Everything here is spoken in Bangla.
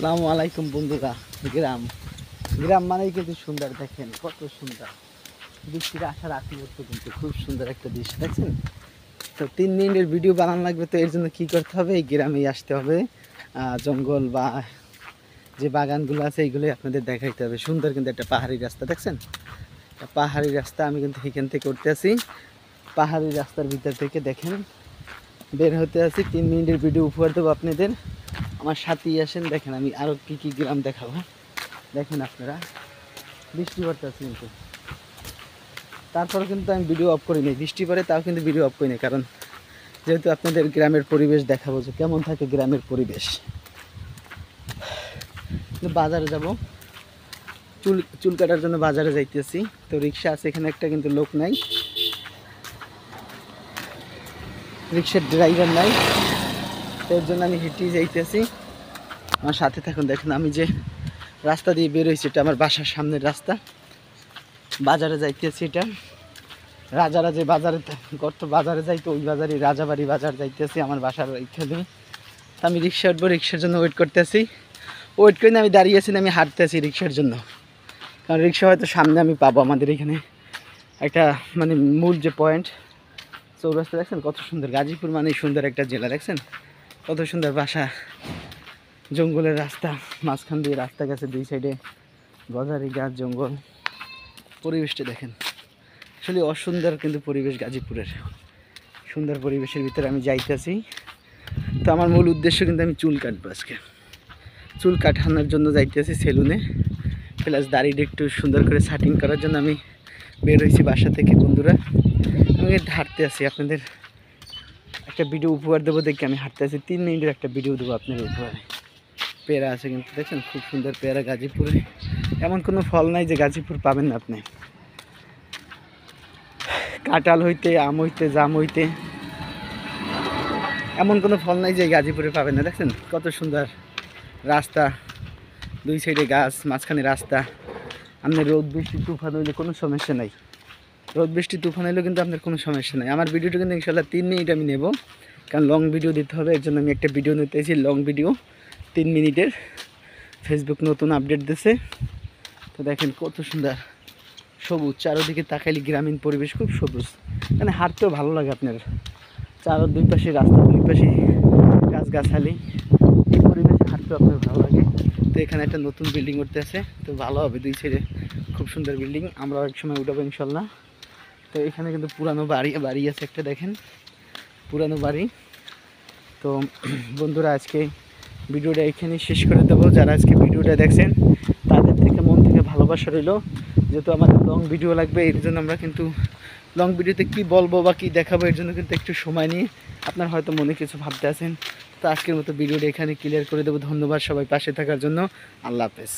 আসসালামু আলাইকুম বন্ধুরা। গ্রাম গ্রাম মানেই কিন্তু সুন্দর, দেখেন কত সুন্দর। বৃষ্টির আসার আগ মুহূর্ত কিন্তু খুব সুন্দর একটা দৃশ্য দেখছেন। তো 3 মিনিটের ভিডিও বানানো লাগবে, তো এর জন্য কী করতে হবে, এই গ্রামেই আসতে হবে। জঙ্গল বা যে বাগানগুলো আছে এইগুলোই আপনাদের দেখাইতে হবে। সুন্দর কিন্তু একটা পাহাড়ি রাস্তা দেখছেন, পাহাড়ি রাস্তা। আমি কিন্তু এখান থেকে করতে আসি, পাহাড়ি রাস্তার ভিতর থেকে দেখেন বের হতে আসি। 3 মিনিটের ভিডিও উপহার দেবো আপনাদের, আমার সাথেই আসেন। দেখেন আমি আরও কী কী গ্রাম দেখাবো। দেখেন আপনারা, বৃষ্টি পড়তেছে কিন্তু তারপরে কিন্তু আমি ভিডিও অফ করি নিই। বৃষ্টি পড়ে তাও কিন্তু ভিডিও অফ করি নিই, কারণ যেহেতু আপনাদের গ্রামের পরিবেশ দেখাবো যে কেমন থাকে গ্রামের পরিবেশ। বাজারে যাব, চুল কাটার জন্য বাজারে যাইতেছি। তো রিক্সা আছে এখানে একটা, কিন্তু লোক নাই, রিক্সার ড্রাইভার নাই, তো এর জন্য আমি হেঁটেই যাইতেছি। আমার সাথে থাকুন। দেখেন আমি যে রাস্তা দিয়ে বেরোইছি, এটা আমার বাসার সামনের রাস্তা। বাজারে যাইতেছি, এটা রাজারা যে বাজারে গত বাজারে যাইতো ওই বাজারে, রাজাবাড়ি বাজার যাইতেছি আমার বাসার এখানে। আমি রিক্সা উঠবো, রিক্সার জন্য ওয়েট করতেছি। ওয়েট করে আমি দাঁড়িয়েছি না, আমি হাঁটতেছি রিক্সার জন্য, কারণ রিক্সা হয়তো সামনে আমি পাবো। আমাদের এখানে একটা মানে মূল যে পয়েন্ট চৌরাস্তা দেখছেন কত সুন্দর। গাজীপুর মানে সুন্দর একটা জেলা দেখছেন, কত সুন্দর বাসা, জঙ্গলের রাস্তা, মাঝখান দিয়ে রাস্তা গেছে, দুই সাইডে গজারি গাছ, জঙ্গল। পরিবেশটা দেখেন, আসলে অসুন্দর কিন্তু পরিবেশ গাজীপুরের। সুন্দর পরিবেশের ভিতরে আমি যাইতেছি। তো আমার মূল উদ্দেশ্য কিন্তু আমি চুল কাটবো আজকে, চুল কাটানোর জন্য যাইতেছি সেলুনে, প্লাস দাড়িটা একটু সুন্দর করে সেটিং করার জন্য আমি বের হয়েছি বাসা থেকে। বন্ধুরা আমি হাঁটতে আসি, আপনাদের একটা ভিডিও উপহার দেবো দেখে আমি হাঁটতে আসি। 3 মিনিটের একটা ভিডিও দেবো আপনাদের উপহারে। পেয়ারা আছে কিন্তু দেখছেন, খুব সুন্দর পেয়ারা গাজীপুরে। এমন কোনো ফল নাই যে গাজীপুর পাবেন না আপনি। কাঁঠাল হইতে, আম হইতে, জাম হইতে, এমন কোনো ফল নাই যে গাজীপুরে পাবেন না। দেখছেন কত সুন্দর রাস্তা, দুই সাইডে গাছ, মাঝখানে রাস্তা। আপনার রোদ বৃষ্টি তুফান হইলে কোনো সমস্যা নাই, রোদ বৃষ্টি তুফান হইলেও কিন্তু আপনার কোনো সমস্যা নাই। আমার ভিডিওটা কিন্তু ইনশাল্লাহ 3 মিনিট আমি নেব, কারণ লং ভিডিও দিতে হবে। এর জন্য আমি একটা ভিডিও নিতে এসেছি, লং ভিডিও 3 মিনিটের। ফেসবুক নতুন আপডেট দিয়েছে। তো দেখেন কত সুন্দর সবুজ, চারোদিকে তাকাইলে গ্রামীণ পরিবেশ, খুব সবুজ, মানে হাঁটতেও ভালো লাগে আপনার। দুই পাশে রাস্তা, দুই পাশে গাছগাছালি, এই পরিবেশে হাঁটতেও আপনার ভালো লাগে। তো এখানে একটা নতুন বিল্ডিং উঠতে আছে, তো ভালো হবে, দুই সাইডে খুব সুন্দর বিল্ডিং। আমরা এক সময় উঠাবো ইনশাল্লাহ। তো এখানে কিন্তু পুরানো বাড়ি আছে একটা, দেখেন পুরানো বাড়ি। তো বন্ধুরা আজকে ভিডিওটা এখানেই শেষ করে দেবো। যারা আজকে ভিডিওটা দেখছেন তাদের থেকে মন থেকে ভালোবাসা রইল। যেহেতু আমাদের লং ভিডিও লাগবে, এর জন্য আমরা কিন্তু লং ভিডিওতে কী বলবো বা কী দেখাবো এর জন্য কিন্তু একটু সময় নিয়ে আপনার হয়তো মনে কিছু ভাবতে আছেন। তো আজকের মতো ভিডিওটা এখানে ক্লিয়ার করে দেবো। ধন্যবাদ সবাই পাশে থাকার জন্য। আল্লাহ হাফেজ।